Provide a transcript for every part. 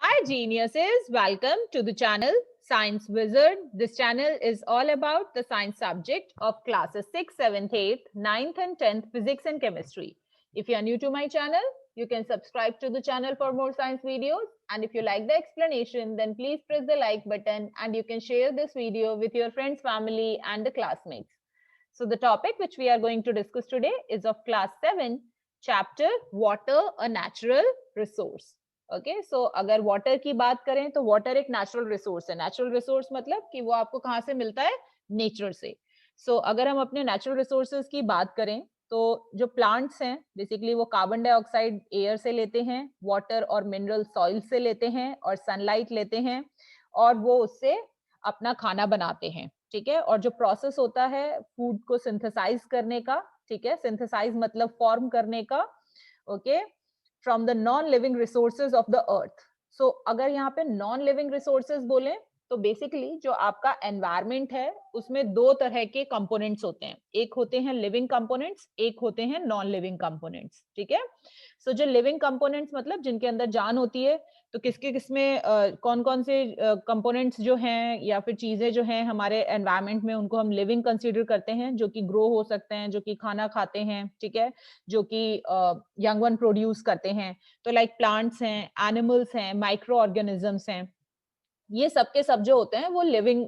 Hi geniuses, welcome to the channel Science Wizard. This channel is all about the science subject of classes 6th, 7th, 8th, 9th and 10th physics and chemistry. If you are new to my channel, you can subscribe to the channel for more science videos, and if you like the explanation, then please press the like button and you can share this video with your friends, family and the classmates. So the topic which we are going to discuss today is of class 7, chapter Water, a Natural Resource. Okay so अगर water की बात करें तो water एक natural resource है. Natural resource मतलब कि वो आपको कहाँ से मिलता है? नेचर से. सो अगर हम अपने नेचुरल रिसोर्सेज की बात करें तो जो प्लांट्स हैं बेसिकली वो कार्बन डाइऑक्साइड एयर से लेते हैं, वाटर और मिनरल सॉइल से लेते हैं और सनलाइट लेते हैं और वो उससे अपना खाना बनाते हैं. ठीक है. और जो प्रोसेस होता है फूड को सिंथेसाइज करने का, ठीक है, सिंथेसाइज मतलब फॉर्म करने का, okay, from the non living resources of the earth. So अगर यहाँ पे नॉन लिविंग रिसोर्सेज बोले तो बेसिकली जो आपका एनवायरमेंट है उसमें दो तरह के कंपोनेंट्स होते हैं. एक होते हैं लिविंग कंपोनेंट्स, एक होते हैं नॉन लिविंग कंपोनेंट्स. ठीक है. सो जो लिविंग कंपोनेंट्स मतलब जिनके अंदर जान होती है, तो किसके किसमें कौन कौन से कंपोनेंट्स जो हैं या फिर चीजें जो हैं हमारे एनवायरमेंट में उनको हम लिविंग कंसीडर करते हैं, जो कि ग्रो हो सकते हैं, जो कि खाना खाते हैं. ठीक है. जो कि यंग वन प्रोड्यूस करते हैं. तो लाइक प्लांट्स हैं, एनिमल्स हैं, माइक्रो ऑर्गेनिजम्स हैं, ये सब के सब जो होते हैं वो लिविंग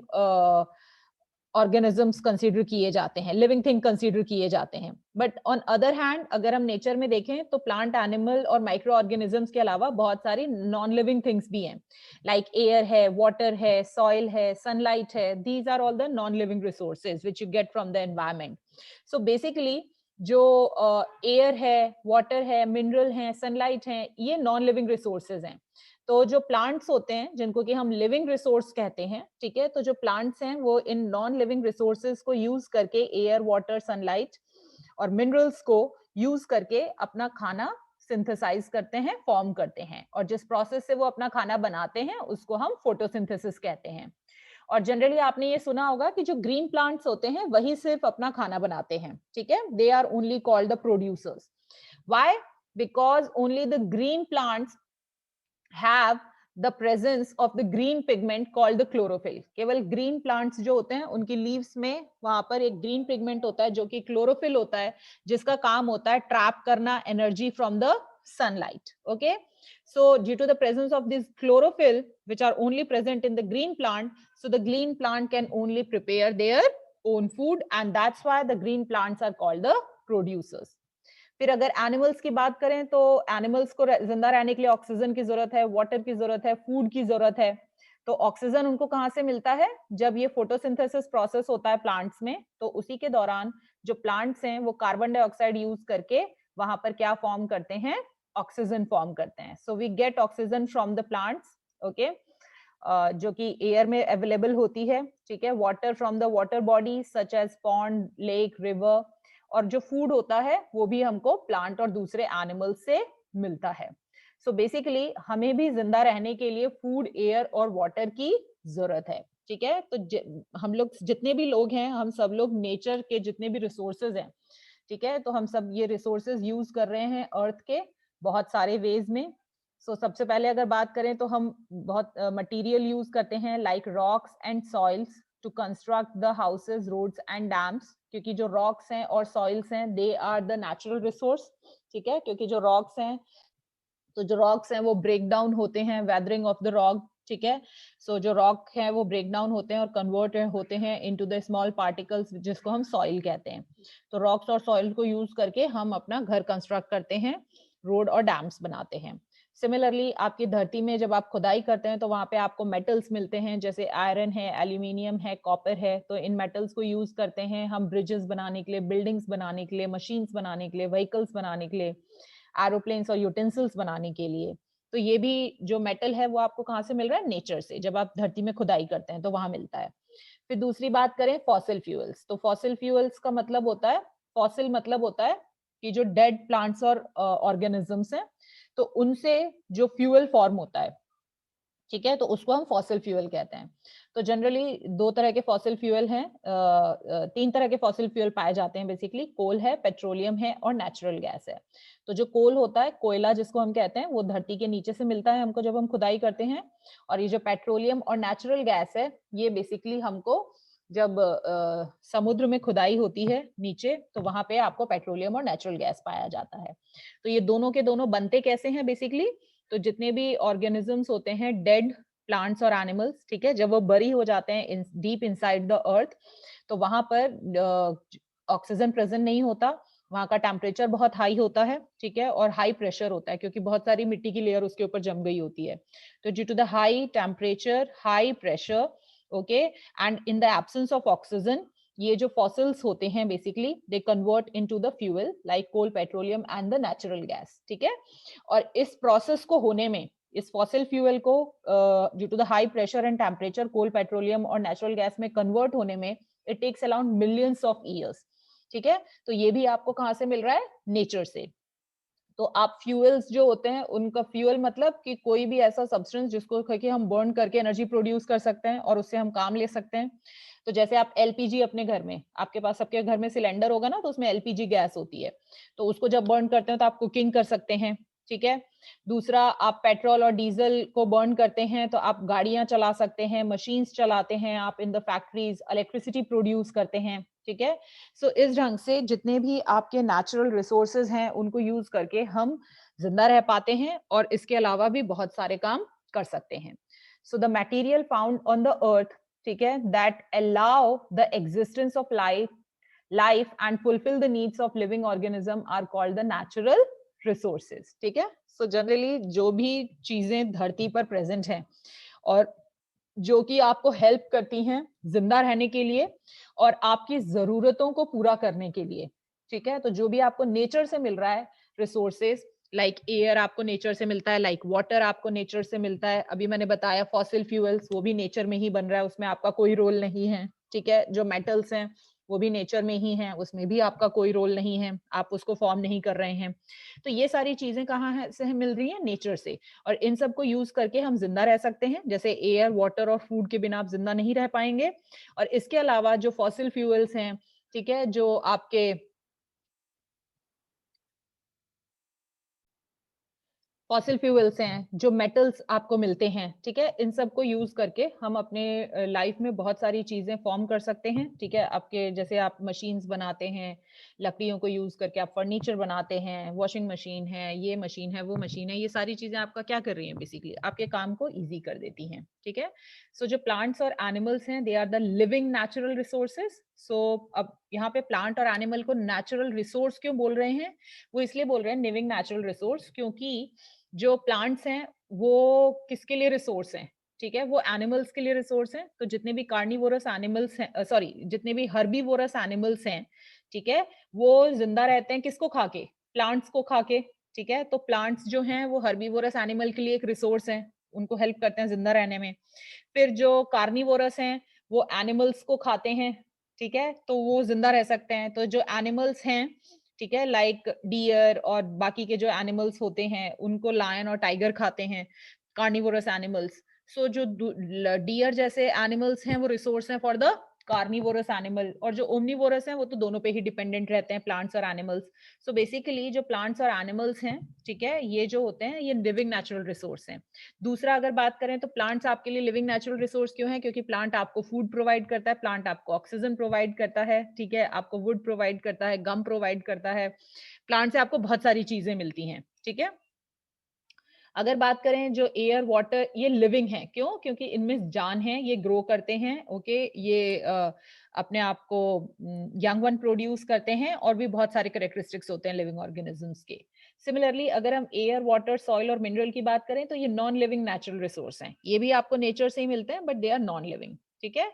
ऑर्गेनिजम्स कंसीडर किए जाते हैं, लिविंग थिंग कंसीडर किए जाते हैं. बट ऑन अदर हैंड अगर हम नेचर में देखें तो प्लांट, एनिमल और माइक्रो ऑर्गेनिजम्स के अलावा बहुत सारी नॉन लिविंग थिंग्स भी हैं. लाइक एयर है, वाटर है, सॉइल है, सनलाइट है. These are all the non living resources which you get from the environment. So basically जो एयर है, वाटर है, मिनरल है, सनलाइट है, ये नॉन लिविंग रिसोर्सेज हैं. तो जो प्लांट्स होते हैं जिनको कि हम लिविंग रिसोर्स कहते हैं, ठीक है, तो जो प्लांट्स हैं वो इन नॉन लिविंग रिसोर्सेज को यूज करके एयर, वाटर, सनलाइट और मिनरल्स को यूज करके अपना खाना सिंथेसाइज करते हैं, फॉर्म करते हैं, और जिस प्रोसेस से वो अपना खाना बनाते हैं उसको हम फोटोसिंथेसिस कहते हैं. और जनरली आपने ये सुना होगा कि जो ग्रीन प्लांट्स होते हैं वही सिर्फ अपना खाना बनाते हैं. ठीक है. They are only called the producers. Why? Because only the green plants have the presence of the green pigment called the chlorophyll. केवल green plants जो होते हैं उनकी leaves में वहां पर एक green pigment होता है जो कि chlorophyll होता है, जिसका काम होता है trap करना energy from the sunlight. Okay, so due to the presence of this chlorophyll which are only present in the green plant, so the green plant can only prepare their own food, and that's why the green plants are called the producers. फिर अगर animals की बात करें तो animals को जिंदा रहने के लिए ऑक्सीजन की जरूरत है, वाटर की जरूरत है, फूड की जरूरत है. तो ऑक्सीजन उनको कहाँ से मिलता है? जब ये फोटोसिंथेसिस प्रोसेस होता है प्लांट्स में, तो उसी के दौरान जो प्लांट्स हैं वो कार्बन डाइऑक्साइड यूज करके वहां पर क्या फॉर्म करते हैं? ऑक्सीजन फॉर्म करते हैं. So we get oxygen from the plants. Okay, जो कि एयर में अवेलेबल होती है. ठीक है. Water from the water body such as pond, lake, river. और जो फूड होता है वो भी हमको प्लांट और दूसरे एनिमल से मिलता है. सो बेसिकली हमें भी जिंदा रहने के लिए फूड, एयर और वाटर की जरूरत है. ठीक है. तो हम लोग जितने भी लोग हैं, हम सब लोग नेचर के जितने भी रिसोर्सेज हैं, ठीक है, तो हम सब ये रिसोर्सेज यूज कर रहे हैं अर्थ के बहुत सारे वेज में. सबसे पहले अगर बात करें तो हम बहुत मटेरियल यूज करते हैं like rocks and soils to construct the houses, roads and dams. क्योंकि जो रॉक्स हैं और सॉइल्स हैं they are the natural resource. ठीक है. क्योंकि जो रॉक्स हैं, तो जो रॉक्स हैं वो ब्रेक डाउन होते हैं, वेदरिंग ऑफ द रॉक. ठीक है. जो रॉक है वो ब्रेक डाउन होते हैं और कन्वर्ट होते हैं इनटू द स्मॉल पार्टिकल्स जिसको हम सॉइल कहते हैं. तो रॉक्स और सॉइल को यूज करके हम अपना घर कंस्ट्रक्ट करते हैं, रोड और डैम्स बनाते हैं. सिमिलरली आपकी धरती में जब आप खुदाई करते हैं तो वहां पे आपको मेटल्स मिलते हैं, जैसे आयरन है, एल्यूमिनियम है, कॉपर है. तो इन मेटल्स को यूज करते हैं हम ब्रिजेस बनाने के लिए, बिल्डिंग्स बनाने के लिए, मशीन्स बनाने के लिए, व्हीकल्स बनाने के लिए, एरोप्लेन्स और यूटेंसिल्स बनाने के लिए. तो ये भी जो मेटल है वो आपको कहाँ से मिल रहा है? नेचर से. जब आप धरती में खुदाई करते हैं तो वहां मिलता है. फिर दूसरी बात करें फॉसिल फ्यूल्स. तो फॉसिल फ्यूल्स का मतलब होता है, फॉसिल मतलब होता है कि जो डेड प्लांट्स और ऑर्गेनिजम्स हैं तो उनसे जो फ्यूल फॉर्म होता है, ठीक है, तो उसको हम फॉसिल फ्यूल कहते हैं। तो जनरली दो तरह के फॉसिल फ्यूल हैं, तीन तरह के फॉसिल फ्यूल पाए जाते हैं बेसिकली, कोल है, पेट्रोलियम है और नेचुरल गैस है। तो जो कोल होता है, कोयला जिसको हम कहते हैं, वो धरती के नीचे से मिलता है हमको जब हम खुदाई करते हैं। और ये जो पेट्रोलियम और नेचुरल गैस है, ये बेसिकली हमको जब समुद्र में खुदाई होती है नीचे, तो वहां पे आपको पेट्रोलियम और नेचुरल गैस पाया जाता है। तो ये दोनों के दोनों बनते कैसे हैं बेसिकली, तो जितने भी ऑर्गेनिजम्स होते हैं, डेड प्लांट्स और एनिमल्स, ठीक है, जब वो बरी हो जाते हैं डीप इनसाइड द अर्थ, तो वहां पर ऑक्सीजन प्रेजेंट नहीं होता, वहां का टेम्परेचर बहुत हाई होता है, ठीक है, और हाई प्रेशर होता है क्योंकि बहुत सारी मिट्टी की लेयर उसके ऊपर जम गई होती है। तो due to the high temperature, high pressure, okay, and in the absence of oxygen, ये जो फॉसिल्स होते हैं basically they convert into the fuel like coal, petroleum and the natural gas, ठीक है। और इस प्रोसेस को होने में, इस फॉसिल फ्यूल को due to the high pressure and temperature coal, petroleum और नेचुरल गैस में कन्वर्ट होने में it takes around millions of years, ठीक है। तो ये भी आपको कहाँ से मिल रहा है, नेचर से। तो आप फ्यूल्स जो होते हैं, उनका फ्यूल मतलब कि कोई भी ऐसा सब्सटेंस जिसको कि हम बर्न करके एनर्जी प्रोड्यूस कर सकते हैं और उससे हम काम ले सकते हैं। तो जैसे आप एलपीजी अपने घर में, आपके पास सबके घर में सिलेंडर होगा ना, तो उसमें एलपीजी गैस होती है, तो उसको जब बर्न करते हैं तो आप कुकिंग कर सकते हैं, ठीक है। दूसरा, आप पेट्रोल और डीजल को बर्न करते हैं तो आप गाड़ियां चला सकते हैं, मशीन्स चलाते हैं, आप in the factories electricity produce करते हैं, ठीक है। सो इस ढंग से जितने भी आपके नेचुरल रिसोर्सेज हैं, उनको यूज करके हम जिंदा रह पाते हैं और इसके अलावा भी बहुत सारे काम कर सकते हैं। So the material found on the earth, ठीक है, that allow the existence of life and fulfil the needs of living organism are called the natural resources, ठीक है। सो जनरली जो भी चीजें धरती पर प्रेजेंट हैं और जो कि आपको हेल्प करती हैं जिंदा रहने के लिए और आपकी जरूरतों को पूरा करने के लिए, ठीक है। तो जो भी आपको नेचर से मिल रहा है रिसोर्सेज, लाइक एयर आपको नेचर से मिलता है, लाइक वाटर आपको नेचर से मिलता है, अभी मैंने बताया फॉसिल फ्यूल्स वो भी नेचर में ही बन रहा है, उसमें आपका कोई रोल नहीं है, ठीक है। जो मेटल्स हैं वो भी नेचर में ही हैं, उसमें भी आपका कोई रोल नहीं है, आप उसको फॉर्म नहीं कर रहे हैं। तो ये सारी चीजें कहाँ है से मिल रही हैं, नेचर से। और इन सब को यूज करके हम जिंदा रह सकते हैं, जैसे एयर, वाटर और फूड के बिना आप जिंदा नहीं रह पाएंगे। और इसके अलावा जो फॉसिल फ्यूल्स हैं, ठीक है, जो आपके फॉसिल फ्यूल्स हैं, जो मेटल्स आपको मिलते हैं, ठीक है, इन सब को यूज करके हम अपने लाइफ में बहुत सारी चीजें फॉर्म कर सकते हैं, ठीक है। आपके जैसे आप मशीन्स बनाते हैं, लकड़ियों को यूज करके आप फर्नीचर बनाते हैं, वॉशिंग मशीन है, ये मशीन है, वो मशीन है, ये सारी चीजें आपका क्या कर रही हैं, बेसिकली आपके काम को इजी कर देती हैं, ठीक है। सो जो प्लांट्स और एनिमल्स हैं, they are the living natural resources. So अब यहाँ पे प्लांट और एनिमल को नेचुरल रिसोर्स क्यों बोल रहे हैं, वो इसलिए बोल रहे हैं लिविंग नेचुरल रिसोर्स, क्योंकि जो प्लांट्स हैं वो किसके लिए रिसोर्स हैं, ठीक है, वो एनिमल्स के लिए रिसोर्स हैं। तो जितने भी कार्निवोरस एनिमल्स हैं, सॉरी, जितने भी हर्बीवोरस एनिमल्स हैं, ठीक है, वो जिंदा रहते हैं किसको खा के, प्लांट्स को खा के, ठीक है। तो प्लांट्स जो हैं वो हर्बीवोरस एनिमल के लिए एक रिसोर्स हैं, उनको हेल्प करते हैं जिंदा रहने में। फिर जो कार्निवोरस हैं वो एनिमल्स को खाते हैं, ठीक है, तो वो जिंदा रह सकते हैं। तो जो एनिमल्स हैं, ठीक है, लाइक डियर और बाकी के जो एनिमल्स होते हैं, उनको लायन और टाइगर खाते हैं, कार्निवोरस एनिमल्स। सो जो डियर जैसे एनिमल्स हैं वो रिसोर्स हैं फॉर द कार्निवोरस एनिमल, और जो ओमनिवोरस हैं वो तो दोनों पे ही डिपेंडेंट रहते हैं, प्लांट्स और एनिमल्स। सो बेसिकली जो प्लांट्स और एनिमल्स हैं, ठीक है, ये जो होते हैं ये लिविंग नेचुरल रिसोर्स हैं। दूसरा अगर बात करें तो प्लांट्स आपके लिए लिविंग नेचुरल रिसोर्स क्यों है, क्योंकि प्लांट आपको फूड प्रोवाइड करता है, प्लांट आपको ऑक्सीजन प्रोवाइड करता है, ठीक है, आपको वुड प्रोवाइड करता है, गम प्रोवाइड करता है, प्लांट से आपको बहुत सारी चीजें मिलती हैं, ठीक है। अगर बात करें जो एयर, वाटर, ये लिविंग है, क्यों, क्योंकि इनमें जान है, ये ग्रो करते हैं, ओके, ये अपने आप को यंग वन प्रोड्यूस करते हैं, और भी बहुत सारे कैरेक्टरिस्टिक्स होते हैं लिविंग ऑर्गेनिजम्स के। सिमिलरली अगर हम एयर, वाटर, सॉइल और मिनरल की बात करें तो ये नॉन लिविंग नेचुरल रिसोर्स हैं, ये भी आपको नेचर से ही मिलते हैं, but they are non living, ठीक है।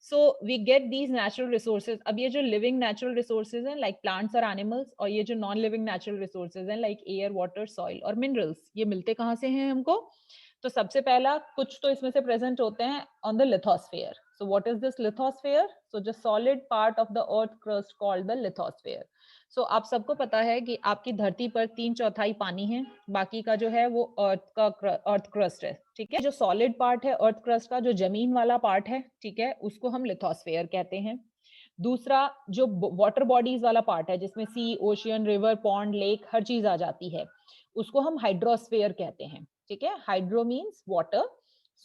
So we get these natural resources. अब ये जो लिविंग नेचुरल रिसोर्सेज हैं लाइक प्लांट्स और एनिमल्स, और ये जो नॉन लिविंग नेचुरल रिसोर्सेज हैं लाइक एयर, वाटर, सॉइल और मिनरल्स, ये मिलते कहाँ से हैं हमको। तो सबसे पहला कुछ तो इसमें से प्रेजेंट होते हैं on the lithosphere. So what is this lithosphere, so the solid part of the earth crust called the lithosphere. आप सबको पता है कि आपकी धरती पर 3/4 पानी है, बाकी का जो है वो अर्थ क्रस्ट है, ठीक है? जो सॉलिड पार्ट है अर्थ क्रस्ट का, जो जमीन वाला पार्ट है, ठीक है? उसको हम लिथोस्फेयर कहते हैं। दूसरा जो वाटर बॉडीज वाला पार्ट है, जिसमें सी, ओशियन, रिवर, पॉन्ड, लेक हर चीज आ जाती है, उसको हम हाइड्रोस्फेयर कहते हैं, ठीक है? Hydro means water,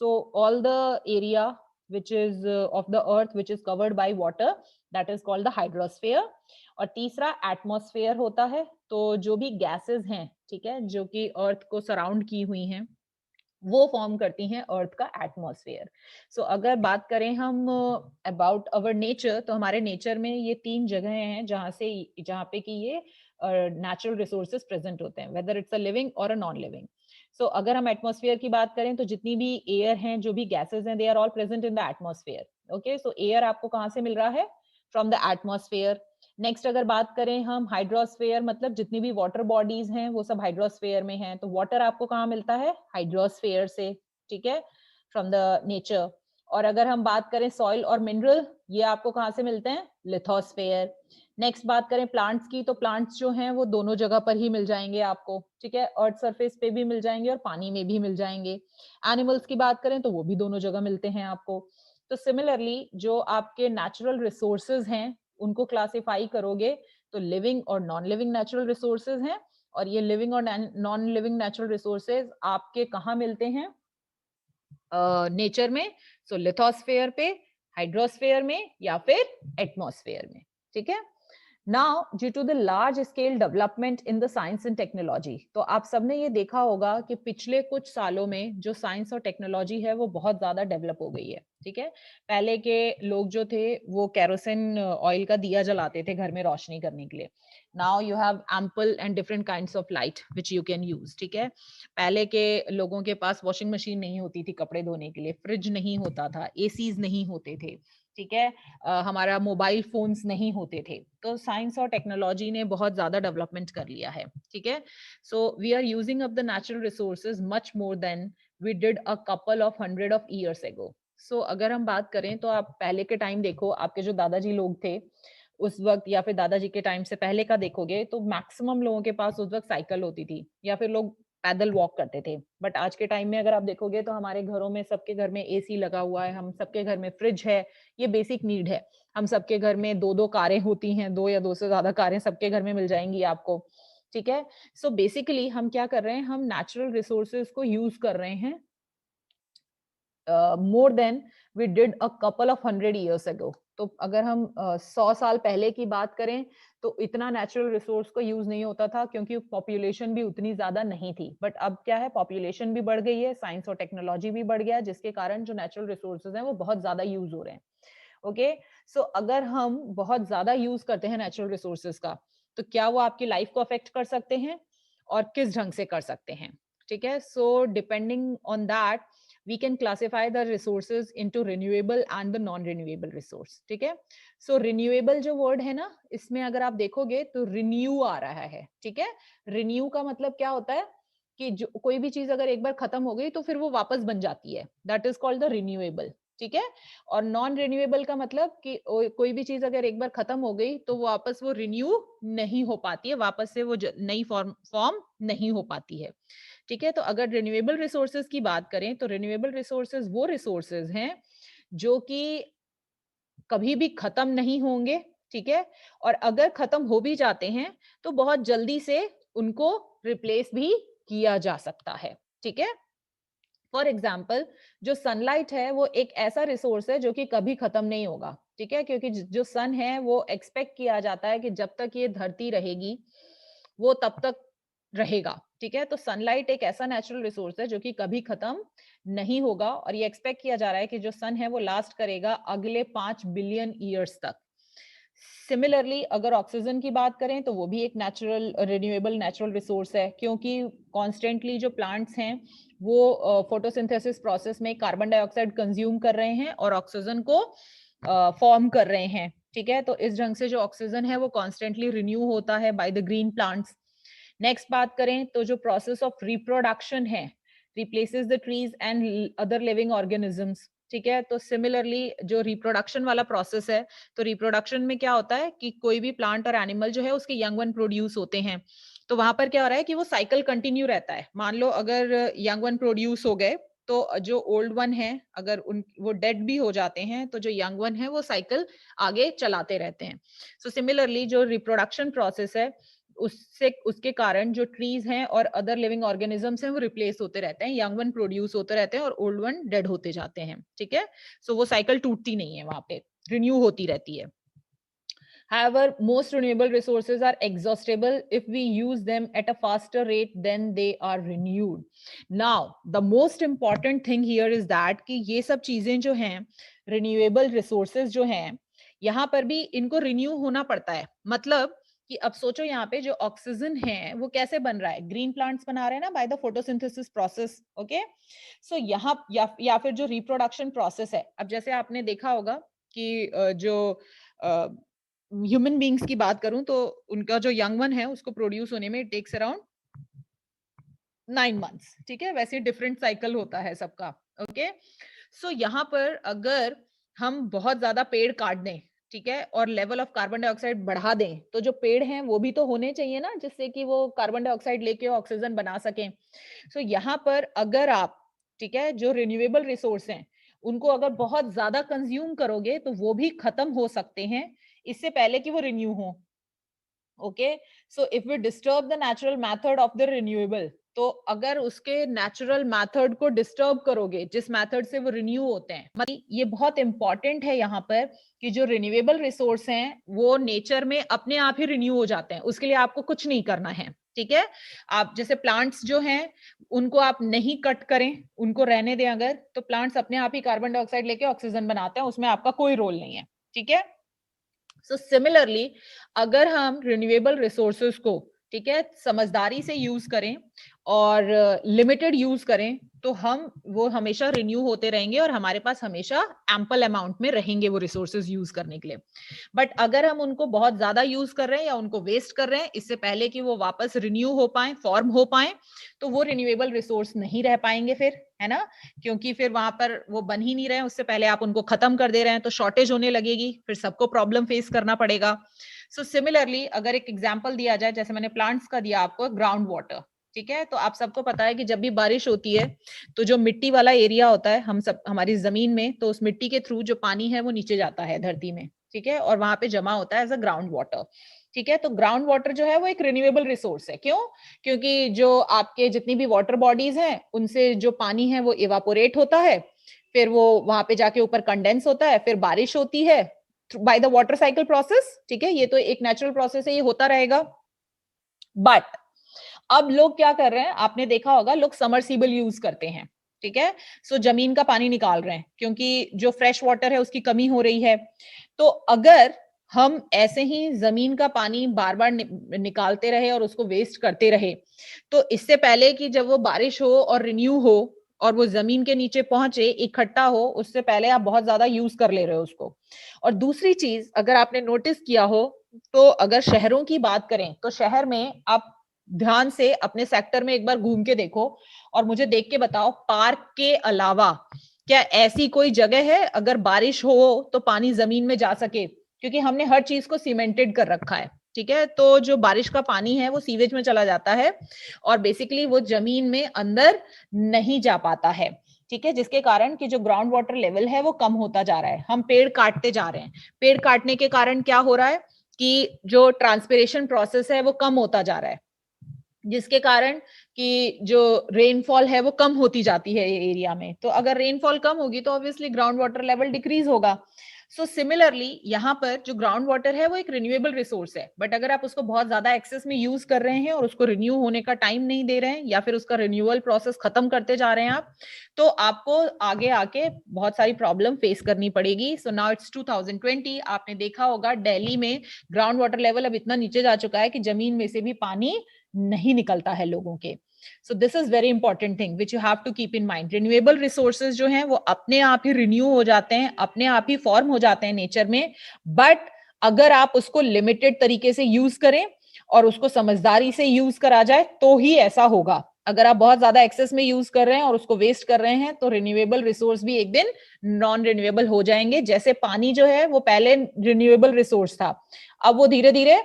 so all the area which is of the earth which is covered by water, that is called the hydrosphere. और तीसरा एटमॉस्फेयर होता है, तो जो भी गैसेस हैं, ठीक है, जो कि अर्थ को सराउंड की हुई हैं, वो फॉर्म करती हैं अर्थ का एटमॉस्फेयर। अगर बात करें हम अबाउट अवर नेचर, तो हमारे नेचर में ये 3 जगह हैं जहाँ पे कि ये नेचुरल रिसोर्सेज प्रेजेंट होते हैं, वेदर इट्स अ लिविंग और अ नॉन लिविंग। अगर हम एटमॉस्फेयर की बात करें, तो जितनी भी एयर हैं, जो भी गैसेस हैं, they are all present in the atmosphere. Okay, so air आपको कहाँ से मिल रहा है? From the atmosphere. नेक्स्ट अगर बात करें हम हाइड्रोस्फेयर, मतलब जितनी भी वाटर बॉडीज हैं वो सब हाइड्रोस्फेयर में हैं, तो वाटर आपको कहाँ मिलता है? हाइड्रोस्फेयर से, ठीक है, फ्रॉम द नेचर। और अगर हम बात करें सॉइल और मिनरल, ये आपको कहाँ से मिलते हैं? लिथोस्फेयर। नेक्स्ट बात करें प्लांट्स की, तो प्लांट्स जो हैं वो दोनों जगह पर ही मिल जाएंगे आपको, ठीक है? अर्थ सरफेस पे भी मिल जाएंगे और पानी में भी मिल जाएंगे। एनिमल्स की बात करें तो वो भी दोनों जगह मिलते हैं आपको। तो सिमिलरली जो आपके नेचुरल रिसोर्सेज हैं, उनको क्लासिफाई करोगे तो लिविंग और नॉन लिविंग नेचुरल रिसोर्सेज हैं, और ये लिविंग और नॉन लिविंग नेचुरल रिसोर्सेज आपके कहाँ मिलते हैं? नेचर में। लिथोस्फेयर पे, हाइड्रोस्फेयर में, या फिर एटमॉस्फेयर में, ठीक है? Now due to the large scale development in the science and technology, तो आप सबने ये देखा होगा कि पिछले कुछ सालों में जो साइंस और टेक्नोलॉजी है वो बहुत ज्यादा डेवलप हो गई है, ठीक है? पहले के लोग जो थे वो केरोसिन ऑयल का दिया जलाते थे घर में रोशनी करने के लिए। Now you have ample and different kinds of light which you can use, ठीक है? पहले के लोगों के पास वॉशिंग मशीन नहीं होती थी कपड़े धोने के लिए, फ्रिज नहीं होता था, एसीज नहीं होते थे, ठीक है? हमारा मोबाइल फोन्स नहीं होते थे। तो साइंस और टेक्नोलॉजी ने बहुत ज्यादा डेवलपमेंट कर लिया है, ठीक है? We are using up the natural resources much more than we did a couple of 100 years ago. अगर हम बात करें तो आप पहले के टाइम देखो, आपके जो दादाजी लोग थे उस वक्त, या फिर दादाजी के टाइम से पहले का देखोगे, तो मैक्सिमम लोगों के पास उस वक्त साइकिल होती थी, या फिर लोग पैदल वॉक करते थे। बट आज के टाइम में अगर आप देखोगे तो हमारे घरों में, सबके घर में एसी लगा हुआ है, हम सबके घर में फ्रिज है, ये बेसिक नीड है। हम सबके घर में 2-2 कारें होती हैं, 2 या 2 से ज्यादा कारें सबके घर में मिल जाएंगी आपको, ठीक है? बेसिकली हम क्या कर रहे हैं? हम नेचुरल रिसोर्सेज को यूज कर रहे हैं more than we did a couple of 100 years ago. तो अगर हम 100 साल पहले की बात करें तो इतना नेचुरल रिसोर्स को यूज नहीं होता था, क्योंकि पॉपुलेशन भी उतनी ज्यादा नहीं थी। बट अब क्या है, पॉपुलेशन भी बढ़ गई है, साइंस और टेक्नोलॉजी भी बढ़ गया, जिसके कारण जो नेचुरल रिसोर्सेज हैं वो बहुत ज्यादा यूज हो रहे हैं। ओके, अगर हम बहुत ज्यादा यूज करते हैं नेचुरल रिसोर्सेज का, तो क्या वो आपकी लाइफ को अफेक्ट कर सकते हैं, और किस ढंग से कर सकते हैं, ठीक है? Depending on that we can classify the resources into renewable and the non renewable resource, ठीक है? renewable जो word है ना, इसमें अगर आप देखोगे तो renew आ रहा है, ठीक है? renew का मतलब क्या होता है कि जो कोई भी चीज अगर एक बार खत्म हो गई तो फिर वो वापस बन जाती है, that is called the renewable, ठीक है? और नॉन रिन्यूएबल का मतलब कि कोई भी चीज अगर एक बार खत्म हो गई तो वापस वो रिन्यू नहीं हो पाती है, वापस से वो नई फॉर्म नहीं हो पाती है, ठीक है? तो अगर रिन्यूएबल रिसोर्सेज की बात करें तो रिन्यूएबल रिसोर्सेज वो रिसोर्सेज हैं जो कि कभी भी खत्म नहीं होंगे, ठीक है? और अगर खत्म हो भी जाते हैं तो बहुत जल्दी से उनको रिप्लेस भी किया जा सकता है, ठीक है? फॉर एग्जाम्पल जो सनलाइट है वो एक ऐसा रिसोर्स है जो कि कभी खत्म नहीं होगा, ठीक है? क्योंकि जो सन है वो एक्सपेक्ट किया जाता है कि जब तक ये धरती रहेगी वो तब तक रहेगा, ठीक है? तो सनलाइट एक ऐसा नेचुरल रिसोर्स है जो कि कभी खत्म नहीं होगा, और ये एक्सपेक्ट किया जा रहा है कि जो सन है वो लास्ट करेगा अगले 5 बिलियन ईयर्स तक। सिमिलरली अगर ऑक्सीजन की बात करें तो वो भी एक नेचुरल रिन्यूएबल नेचुरल रिसोर्स है, क्योंकि कॉन्स्टेंटली जो प्लांट्स हैं वो फोटोसिंथेसिस प्रोसेस में कार्बन डाइऑक्साइड कंज्यूम कर रहे हैं और ऑक्सीजन को फॉर्म कर रहे हैं, ठीक है? तो इस ढंग से जो ऑक्सीजन है वो कॉन्स्टेंटली रिन्यू होता है by the green plants. Next बात करें तो जो प्रोसेस ऑफ रिप्रोडक्शन है, replaces the trees and other living organisms, ठीक है। तो सिमिलरली जो रिप्रोडक्शन वाला प्रोसेस है, तो रिप्रोडक्शन में क्या होता है कि कोई भी प्लांट और एनिमल जो है उसके यंग वन प्रोड्यूस होते हैं। तो वहां पर क्या हो रहा है कि वो साइकिल कंटिन्यू रहता है। मान लो अगर यंग वन प्रोड्यूस हो गए, तो जो ओल्ड वन है अगर उन वो डेड भी हो जाते हैं, तो जो यंग वन है वो साइकिल आगे चलाते रहते हैं। सो सिमिलरली जो रिप्रोडक्शन प्रोसेस है, उससे उसके कारण जो ट्रीज हैं और अदर लिविंग ऑर्गेनिजम्स हैं वो रिप्लेस होते रहते हैं, यंग वन प्रोड्यूस होते रहते हैं और ओल्ड वन डेड होते जाते हैं। ठीक है। सो वो साइकिल टूटती नहीं है, वहां पे रिन्यू होती रहती है। However, most renewable resources are exhaustible if we use them at a faster rate than they are renewed. Now, the most important thing here is that कि ये सब चीजें जो हैं, renewable resources जो हैं, यहाँ पर भी इनको renew होना पड़ता है। मतलब कि अब सोचो यहाँ पे जो ऑक्सीजन है वो कैसे बन रहा है, ग्रीन प्लांट्स बना रहे हैं ना by the photosynthesis process. Okay, so यहाँ या फिर जो रिप्रोडक्शन प्रोसेस है, अब जैसे आपने देखा होगा कि जो ह्यूमन बींग्स की बात करूं तो उनका जो यंग वन है उसको प्रोड्यूस होने में टेक्स अराउंड 9 मंथ्स। ठीक है, वैसे डिफरेंट साइकिल होता है सबका। ओके, सो यहाँ पर अगर हम बहुत ज्यादा पेड़ काट दें, ठीक है, और लेवल ऑफ कार्बन डाइऑक्साइड बढ़ा दें, तो जो पेड़ हैं वो भी तो होने चाहिए ना, जिससे कि वो कार्बन डाइऑक्साइड लेके ऑक्सीजन बना सकें। सो यहाँ पर अगर आप, ठीक है, जो रिन्यूएबल रिसोर्स हैं उनको अगर बहुत ज्यादा कंज्यूम करोगे तो वो भी खत्म हो सकते हैं इससे पहले कि वो रिन्यू हो। Okay, so if we disturb the natural method of the renewable, तो अगर उसके नेचुरल मेथड को डिस्टर्ब करोगे जिस मेथड से वो रिन्यू होते हैं, मतलब ये बहुत इंपॉर्टेंट है यहाँ पर कि जो रिन्यूएबल रिसोर्स हैं वो नेचर में अपने आप ही रिन्यू हो जाते हैं, उसके लिए आपको कुछ नहीं करना है। ठीक है, आप जैसे प्लांट्स जो हैं उनको आप नहीं कट करें, उनको रहने दें अगर, तो प्लांट्स अपने आप ही कार्बन डाइऑक्साइड लेके ऑक्सीजन बनाते हैं, उसमें आपका कोई रोल नहीं है। ठीक है, सो सिमिलरली अगर हम रिन्यूएबल रिसोर्सेज को, ठीक है, समझदारी से यूज करें और लिमिटेड यूज करें, तो हम वो हमेशा रिन्यू होते रहेंगे और हमारे पास हमेशा एम्पल अमाउंट में रहेंगे वो रिसोर्सेज यूज करने के लिए। बट अगर हम उनको बहुत ज्यादा यूज कर रहे हैं या उनको वेस्ट कर रहे हैं इससे पहले कि वो वापस रिन्यू हो पाए, फॉर्म हो पाए, तो वो रिन्यूएबल रिसोर्स नहीं रह पाएंगे फिर, है ना, क्योंकि फिर वहां पर वो बन ही नहीं रहे हैं, उससे पहले आप उनको खत्म कर दे रहे हैं, तो शॉर्टेज होने लगेगी, फिर सबको प्रॉब्लम फेस करना पड़ेगा। सो सिमिलरली अगर एक एग्जांपल दिया जाए, जैसे मैंने प्लांट्स का दिया आपको, ग्राउंड वाटर, ठीक है, तो आप सबको पता है कि जब भी बारिश होती है तो जो मिट्टी वाला एरिया होता है हम सब हमारी जमीन में, तो उस मिट्टी के थ्रू जो पानी है वो नीचे जाता है धरती में, ठीक है, और वहां पे जमा होता है एज अ ग्राउंड वाटर। ठीक है, तो ग्राउंड वाटर जो है वो एक रिन्यूएबल रिसोर्स है। क्यों? क्योंकि जो आपके जितनी भी वाटर बॉडीज हैं उनसे जो पानी है वो इवापोरेट होता है, फिर वो वहां पे जाके ऊपर कंडेंस होता है, फिर बारिश होती है by the water cycle process. ठीक है, ये तो एक नेचुरल प्रोसेस है, ये होता रहेगा। बट अब लोग क्या कर रहे हैं, आपने देखा होगा लोग समरसीबल यूज करते हैं। ठीक है, सो जमीन का पानी निकाल रहे हैं क्योंकि जो फ्रेश वाटर है उसकी कमी हो रही है। तो अगर हम ऐसे ही जमीन का पानी बार बार निकालते रहे और उसको वेस्ट करते रहे, तो इससे पहले कि जब वो बारिश हो और रिन्यू हो और वो जमीन के नीचे पहुंचे, इकट्ठा हो, उससे पहले आप बहुत ज्यादा यूज कर ले रहे हो उसको। और दूसरी चीज अगर आपने नोटिस किया हो, तो अगर शहरों की बात करें तो शहर में आप ध्यान से अपने सेक्टर में एक बार घूम के देखो और मुझे देख के बताओ, पार्क के अलावा क्या ऐसी कोई जगह है अगर बारिश हो तो पानी जमीन में जा सके? क्योंकि हमने हर चीज को सीमेंटेड कर रखा है। ठीक है, तो जो बारिश का पानी है वो सीवेज में चला जाता है और बेसिकली वो जमीन में अंदर नहीं जा पाता है। ठीक है, जिसके कारण कि जो ग्राउंड वाटर लेवल है वो कम होता जा रहा है। हम पेड़ काटते जा रहे हैं, पेड़ काटने के कारण क्या हो रहा है कि जो ट्रांसपिरेशन प्रोसेस है वो कम होता जा रहा है, जिसके कारण कि जो रेनफॉल है वो कम होती जाती है एरिया में। तो अगर रेनफॉल कम होगी तो obviously ground water level decrease होगा। सो सिमिलरली यहाँ पर जो ग्राउंड वाटर है वो एक रिन्यूएबल रिसोर्स है, बट अगर आप उसको बहुत ज्यादा एक्सेस में यूज कर रहे हैं और उसको रिन्यू होने का टाइम नहीं दे रहे हैं या फिर उसका रिन्यूअल प्रोसेस खत्म करते जा रहे हैं आप, तो आपको आगे आके बहुत सारी प्रॉब्लम फेस करनी पड़ेगी। सो नाउ इट्स 2020, आपने देखा होगा दिल्ली में ग्राउंड वाटर लेवल अब इतना नीचे जा चुका है कि जमीन में से भी पानी नहीं निकलता है लोगों के। So this is very important thing which you have to keep in mind. Renewable resources जो हैं वो अपने आप ही रिन्यू हो जाते हैं, अपने आप ही फॉर्म हो जाते हैं नेचर में, बट अगर आप उसको लिमिटेड तरीके से यूज करें और उसको समझदारी से यूज करा जाए तो ही ऐसा होगा। अगर आप बहुत ज्यादा एक्सेस में यूज कर रहे हैं और उसको वेस्ट कर रहे हैं तो रिन्यूएबल रिसोर्स भी एक दिन नॉन रिन्यूएबल हो जाएंगे। जैसे पानी जो है वो पहले रिन्यूएबल रिसोर्स था, अब वो धीरे धीरे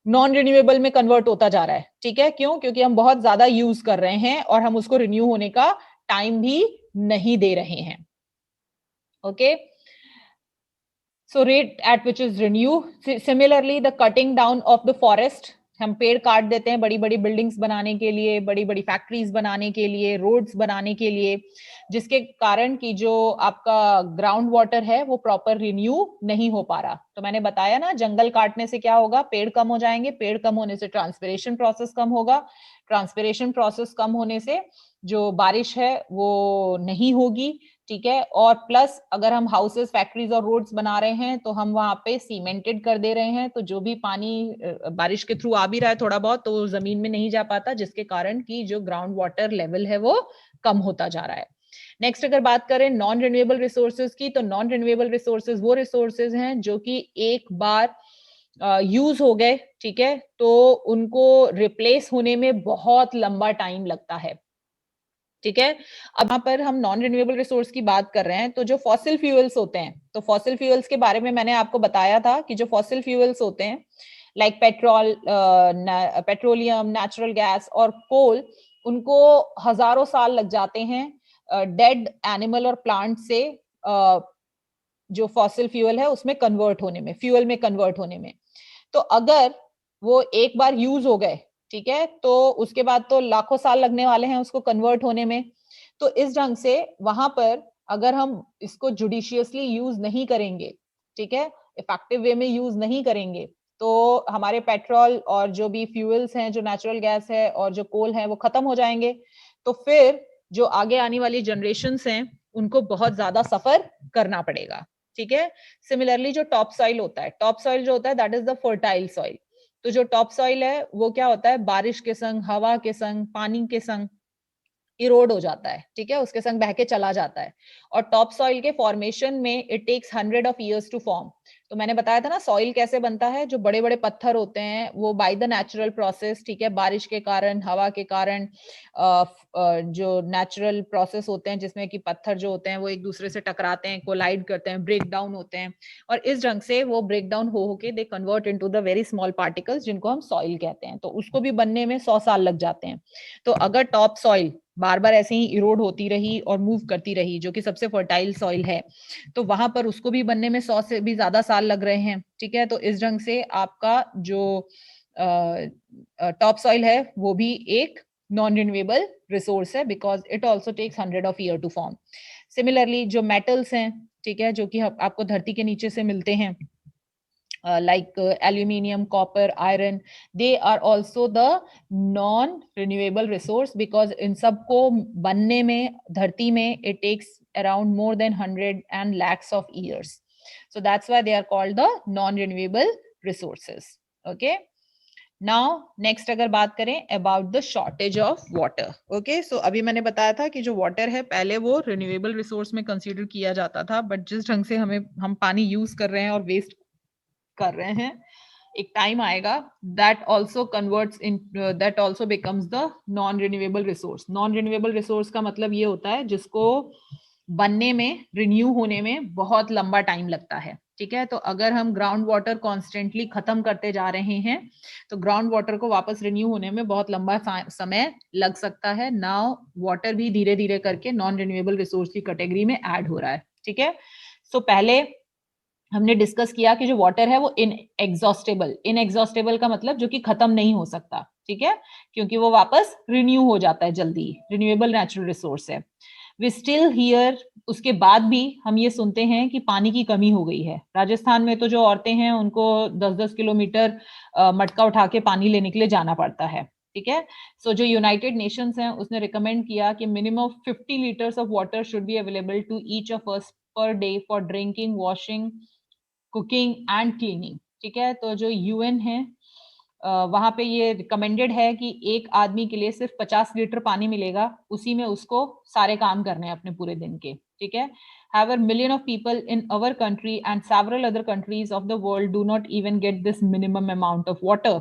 नॉन रिन्यूएबल में कन्वर्ट होता जा रहा है। ठीक है, क्यों? क्योंकि हम बहुत ज्यादा यूज कर रहे हैं और हम उसको रिन्यू होने का टाइम भी नहीं दे रहे हैं। Okay, so rate at which is renew. Similarly the cutting down of the forest, हम पेड़ काट देते हैं बड़ी बड़ी बिल्डिंग्स बनाने के लिए, बड़ी बड़ी फैक्ट्रीज बनाने के लिए, रोड्स बनाने के लिए, जिसके कारण की जो आपका ग्राउंड वाटर है वो प्रॉपर रिन्यू नहीं हो पा रहा। तो मैंने बताया ना, जंगल काटने से क्या होगा, पेड़ कम हो जाएंगे, पेड़ कम होने से ट्रांसपिरेशन प्रोसेस कम होगा, ट्रांसपिरेशन प्रोसेस कम होने से जो बारिश है वो नहीं होगी। ठीक है, और प्लस अगर हम हाउसेस, फैक्ट्रीज और रोड्स बना रहे हैं तो हम वहां पे सीमेंटेड कर दे रहे हैं, तो जो भी पानी बारिश के थ्रू आ भी रहा है थोड़ा बहुत, तो जमीन में नहीं जा पाता, जिसके कारण की जो ग्राउंड वाटर लेवल है वो कम होता जा रहा है। नेक्स्ट अगर बात करें नॉन रिन्यूएबल रिसोर्सेज की, तो नॉन रिन्यूएबल रिसोर्सेज वो रिसोर्सेज हैं जो कि एक बार यूज हो गए, ठीक है, तो उनको रिप्लेस होने में बहुत लंबा टाइम लगता है। ठीक है, अब यहाँ पर हम नॉन रिन्यूएबल रिसोर्स की बात कर रहे हैं, तो जो फॉसिल फ्यूल्स होते हैं, तो फॉसिल फ्यूल्स के बारे में मैंने आपको बताया था कि जो फॉसिल फ्यूल्स होते हैं like petrol, petroleum, natural gas और कोल, उनको हजारों साल लग जाते हैं डेड एनिमल और प्लांट से जो फॉसिल फ्यूल है उसमें कन्वर्ट होने में, फ्यूल में कन्वर्ट होने में। तो अगर वो एक बार यूज हो गए, ठीक है, तो उसके बाद तो लाखों साल लगने वाले हैं उसको कन्वर्ट होने में। तो इस ढंग से वहां पर अगर हम इसको जुडिशियसली यूज नहीं करेंगे, ठीक है, इफेक्टिव वे में यूज नहीं करेंगे, तो हमारे पेट्रोल और जो भी फ्यूल्स हैं, जो नेचुरल गैस है और जो कोल है, वो खत्म हो जाएंगे। तो फिर जो आगे आने वाली जनरेशन्स हैं उनको बहुत ज्यादा सफर करना पड़ेगा। ठीक है, सिमिलरली जो टॉप सॉइल होता है, टॉप सॉइल जो होता है that is the fertile soil. तो जो टॉप सॉइल है वो क्या होता है, बारिश के संग, हवा के संग, पानी के संग इरोड हो जाता है। ठीक है, उसके संग बह के चला जाता है। और टॉप सॉइल के फॉर्मेशन में it takes 100 years to form. तो मैंने बताया था ना सॉइल कैसे बनता है, जो बड़े बड़े पत्थर होते हैं वो बाय द नेचुरल प्रोसेस, ठीक है, बारिश के कारण, हवा के कारण, जो नेचुरल प्रोसेस होते हैं जिसमें कि पत्थर जो होते हैं वो एक दूसरे से टकराते हैं, कोलाइड करते हैं, ब्रेक डाउन होते हैं, और इस ढंग से वो ब्रेक डाउन हो के दे convert into the very small particles जिनको हम सॉइल कहते हैं। तो उसको भी बनने में 100 साल लग जाते हैं। तो अगर टॉप सॉइल बार बार ऐसे ही इरोड होती रही और मूव करती रही, जो कि सबसे फर्टाइल सॉइल है, तो वहां पर उसको भी बनने में 100 से भी ज्यादा साल लग रहे हैं। ठीक है, तो इस ढंग से आपका जो टॉप सॉइल है वो भी एक नॉन रिन्यूएबल रिसोर्स है, because it also takes 100 years to form. Similarly जो मेटल्स हैं, ठीक है, जो कि आपको धरती के नीचे से मिलते हैं, like aluminium, copper, iron, they are also the non renewable resource, because in सबको बनने में धरती में it takes around more than 100 and lakhs of years. So that's why they are called the non renewable resources. Okay, now next अगर बात करें about the shortage of water. Okay, so अभी मैंने बताया था कि जो water है पहले वो renewable resource में consider किया जाता था, but जिस ढंग से हम पानी use कर रहे हैं और waste कर रहे हैं, एक टाइम आएगा that also converts in, that also becomes the non renewable resource. Non renewable resource का मतलब ये होता है जिसको बनने में, रिन्यू होने में बहुत लंबा टाइम लगता है। ठीक है, तो अगर हम ग्राउंड वाटर कॉन्स्टेंटली खत्म करते जा रहे हैं तो ग्राउंड वाटर को वापस रिन्यू होने में बहुत लंबा समय लग सकता है। नाउ वाटर भी धीरे धीरे करके नॉन रिन्यूएबल रिसोर्स की कैटेगरी में ऐड हो रहा है। ठीक है, सो पहले हमने डिस्कस किया कि जो वाटर है वो इनएग्जॉस्टेबल का मतलब जो कि खत्म नहीं हो सकता। ठीक है, क्योंकि वो वापस रिन्यू हो जाता है जल्दी, रिन्यूएबल नेचुरल रिसोर्स है। वी स्टिल हियर, उसके बाद भी हम ये सुनते हैं कि पानी की कमी हो गई है। राजस्थान में तो जो औरतें हैं उनको 10-10 किलोमीटर मटका उठा के पानी लेने के लिए जाना पड़ता है। ठीक है, सो जो यूनाइटेड नेशंस हैं उसने रिकमेंड किया कि minimum 50 litres of water should be available to each of us per day for drinking, washing, cooking and cleaning. ठीक है, तो जो यूएन है वहां पे ये रिकमेंडेड है कि एक आदमी के लिए सिर्फ 50 लीटर पानी मिलेगा, उसी में उसको सारे काम करने हैं अपने पूरे दिन के। ठीक है, however million of people in our country and several other countries of the world do not even get this minimum amount of water.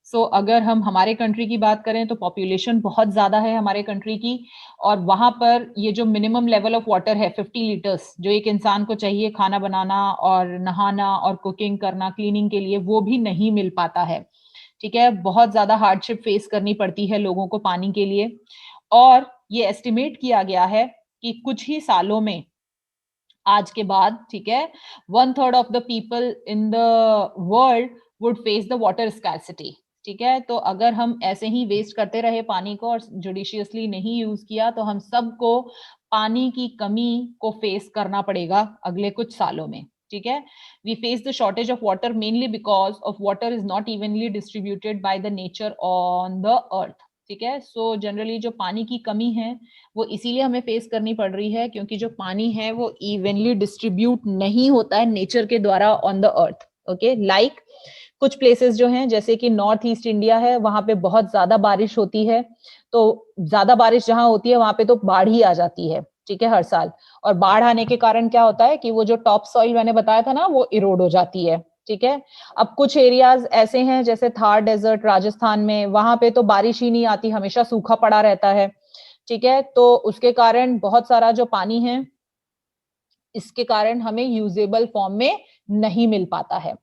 सो अगर हम हमारे कंट्री की बात करें तो पॉपुलेशन बहुत ज्यादा है हमारे कंट्री की, और वहां पर ये जो मिनिमम लेवल ऑफ वाटर है 50 लीटर्स जो एक इंसान को चाहिए खाना बनाना और नहाना और कुकिंग करना, क्लीनिंग के लिए, वो भी नहीं मिल पाता है। ठीक है, बहुत ज्यादा हार्डशिप फेस करनी पड़ती है लोगों को पानी के लिए। और ये एस्टिमेट किया गया है कि कुछ ही सालों में आज के बाद, ठीक है, 1/3 of the people in the world would face the water scarcity. ठीक है, तो अगर हम ऐसे ही वेस्ट करते रहे पानी को और जुडिशियसली नहीं यूज किया तो हम सबको पानी की कमी को फेस करना पड़ेगा अगले कुछ सालों में। ठीक है, we face the shortage of water mainly because of water is not evenly distributed by the nature on the earth. ठीक है, सो जनरली जो पानी की कमी है वो इसीलिए हमें फेस करनी पड़ रही है क्योंकि जो पानी है वो इवनली डिस्ट्रीब्यूट नहीं होता है नेचर के द्वारा on the earth. Okay, like कुछ प्लेसेस जो हैं जैसे कि नॉर्थ ईस्ट इंडिया है, वहां पे बहुत ज्यादा बारिश होती है, तो ज्यादा बारिश जहां होती है वहां पे तो बाढ़ ही आ जाती है। ठीक है, हर साल। और बाढ़ आने के कारण क्या होता है कि वो जो टॉप सॉइल मैंने बताया था ना वो इरोड हो जाती है। ठीक है, अब कुछ एरियाज ऐसे हैं जैसे थार डेजर्ट राजस्थान में, वहां पे तो बारिश ही नहीं आती, हमेशा सूखा पड़ा रहता है। ठीक है, तो उसके कारण बहुत सारा जो पानी है इसके कारण हमें यूजेबल फॉर्म में नहीं मिल पाता है।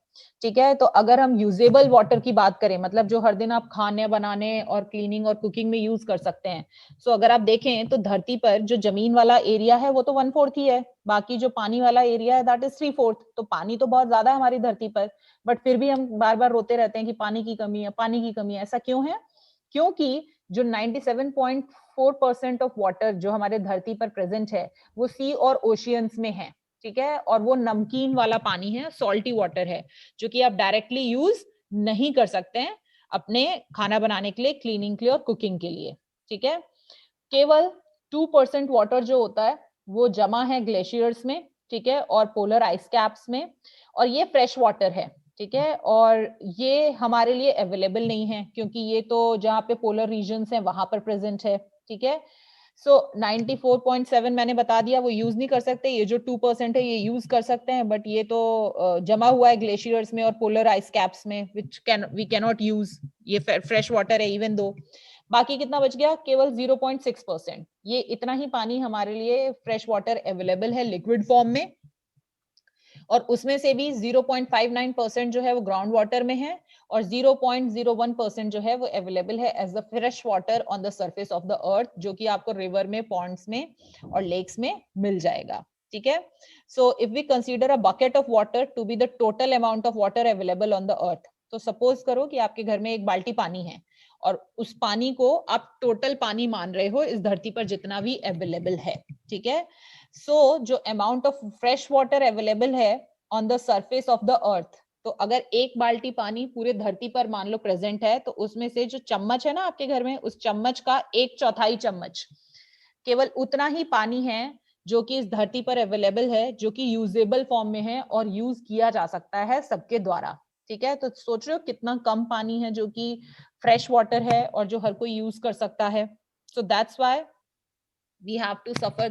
ठीक है, तो अगर हम यूजेबल वाटर की बात करें, मतलब जो हर दिन आप खाने बनाने और क्लीनिंग और कुकिंग में यूज कर सकते हैं, सो अगर आप देखें तो धरती पर जो जमीन वाला एरिया है वो तो 1/4 ही है, बाकी जो पानी वाला एरिया है दैट इज 3/4। तो पानी तो बहुत ज्यादा है हमारी धरती पर, बट फिर भी हम बार बार रोते रहते हैं कि पानी की कमी है, पानी की कमी है। ऐसा क्यों है? क्योंकि जो 97.4% ऑफ वाटर जो हमारे धरती पर प्रेजेंट है वो सी और ओशियंस में है। ठीक है, और वो नमकीन वाला पानी है, सॉल्टी वाटर है, जो कि आप डायरेक्टली यूज नहीं कर सकते हैं अपने खाना बनाने के लिए, क्लीनिंग के लिए और कुकिंग के लिए। ठीक है, केवल 2% वाटर जो होता है वो जमा है ग्लेशियर्स में। ठीक है, और पोलर आइस कैप्स में, और ये फ्रेश वाटर है। ठीक है, और ये हमारे लिए अवेलेबल नहीं है क्योंकि ये तो जहाँ पे पोलर रीजन्स हैं वहां पर प्रेजेंट है। ठीक है, सो 94.7 मैंने बता दिया वो यूज नहीं कर सकते, ये जो 2% है ये यूज कर सकते हैं, बट ये तो जमा हुआ है ग्लेशियर्स में और पोलर आइस कैप्स में, which can we can not use. ये फ्रेश वाटर है इवन दो। बाकी कितना बच गया? केवल 0.6%। ये इतना ही पानी हमारे लिए फ्रेश वाटर अवेलेबल है लिक्विड फॉर्म में, और उसमें से भी 0.59% जो है वो ग्राउंड वाटर में है, और 0.01% जो है वो अवेलेबल है as the fresh water on the surface of the earth, जो कि आपको रिवर में, पॉन्ड्स में और लेक्स में मिल जाएगा। ठीक है, so if we consider a bucket of water to be the total amount of water available on the earth, तो सपोज करो कि आपके घर में एक बाल्टी पानी है और उस पानी को आप टोटल पानी मान रहे हो इस धरती पर जितना भी अवेलेबल है। ठीक है, सो जो amount of fresh water available है on the surface of the earth, तो अगर एक बाल्टी पानी पूरे धरती पर मान लो प्रेजेंट है, तो उसमें से जो चम्मच है ना आपके घर में, उस चम्मच का 1/4 चम्मच, केवल उतना ही पानी है जो कि इस धरती पर अवेलेबल है, जो कि यूजेबल फॉर्म में है और यूज किया जा सकता है सबके द्वारा। ठीक है, तो सोच रहे हो कितना कम पानी है जो कि फ्रेश वाटर है और जो हर कोई यूज कर सकता है। So that's why we have to suffer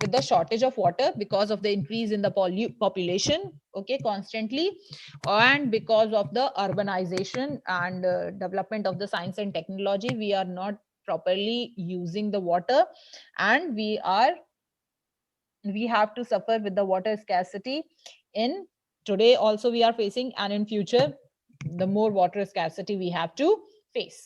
with the shortage of water because of the increase in the population, okay, constantly, and because of the urbanization and development of the science and technology. We are not properly using the water, and we have to suffer with the water scarcity in today also we are facing, and in future the more water scarcity we have to face.